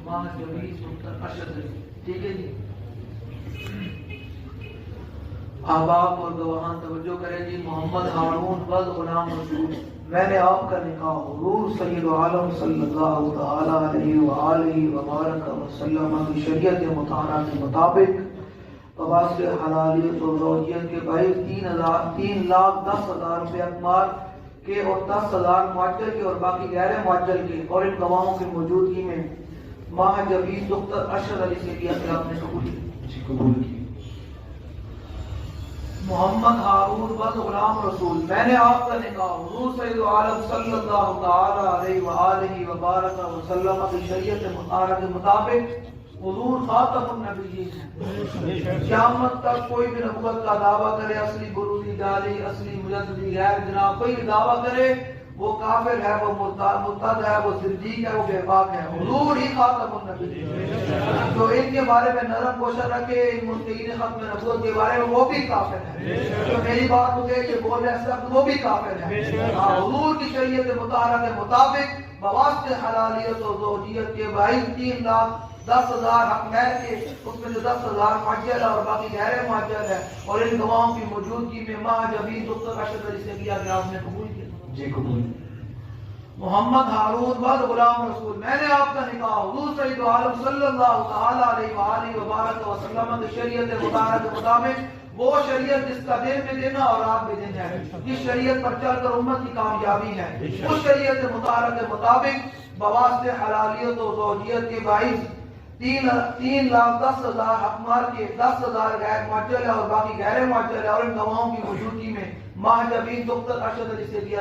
ماں جبیز دختر ارشد علی. ٹھیک ہے جی. احباب اور گواہان توجہ کریں جی. محمد ہارون ود غلام رسول میں نے آپ کا نکاح حضور سید عالم صلی اللہ تعالی علیہ وآلہ وبارک وسلم کی شریعت مطہرہ کے مطابق بواسطہ حلالیت اور زوجیت کے باعث 3,10,000 روپے اقمار کے اور 10,000 معجل کے اور باقی غیر معجل کے اور ان گواہوں کی موجودگی میں ماہ جبیز دختر ارشد علی سے کیا کہ آپ نے قبول کی. محمد ہارون ود غلام رسول میں نے آپ کا نکاح حضور سید عالم صلی اللہ تعالی علیہ وآلہ وبارک وسلم کی شریعت مطہرہ کے مطابق حضور خاتم النبیین ہیں. قیامت تک کوئی بھی نبوت کا دعویٰ کرے اصلی بروزی ڈالی اصلی مجددی غیر جناب کوئی بھی دعویٰ کرے وہ کافر ہے وہ مرتد ہے وہ صدیق ہے وہ بے باک ہے. حضور ہی خاتم النبیین. جو ان کے بارے میں نرم کوشش رکھے ان منکرین ختم نبوت کے بارے میں وہ بھی کافر ہے. جو میری بات کو کہ بول رہے ہیں وہ بھی کافر ہے. حضور کی شریعت مطہرہ کے مطابق بواسطہ حلالیت اور زوجیت کے باعث 3,10,000 حق مہر کے اس میں جو 10,000 معجل ہے اور باقی غیر معجل ہے اور ان گواہوں کی موجودگی میں ماہ جبیز دختر ارشد علی سے کیا گیا. آپ نے قبول کیا جی قبول. محمد ہارون ود غلام رسول میں نے آپ کا نکاح حضور سید عالم صلی اللہ تعالی علیہ وآلہ وبارک وسلم کی شریعت مطہرہ کے مطابق وہ شریعت جس کا دن میں دن اور رات میں دن ہے جس شریعت پر چل کر امت کی کامیابی ہے اس شریعت مطہرہ کے مطابق بواسطہ حلالیت و زوجیت کے باعث 3,10,000 حقمار کے 10,000 غیر معجل ہے اور باقی غیر معجل ہے اور ان گواہوں کی موجودگی میں ماہ جبیز دختر ارشد علی سے دیا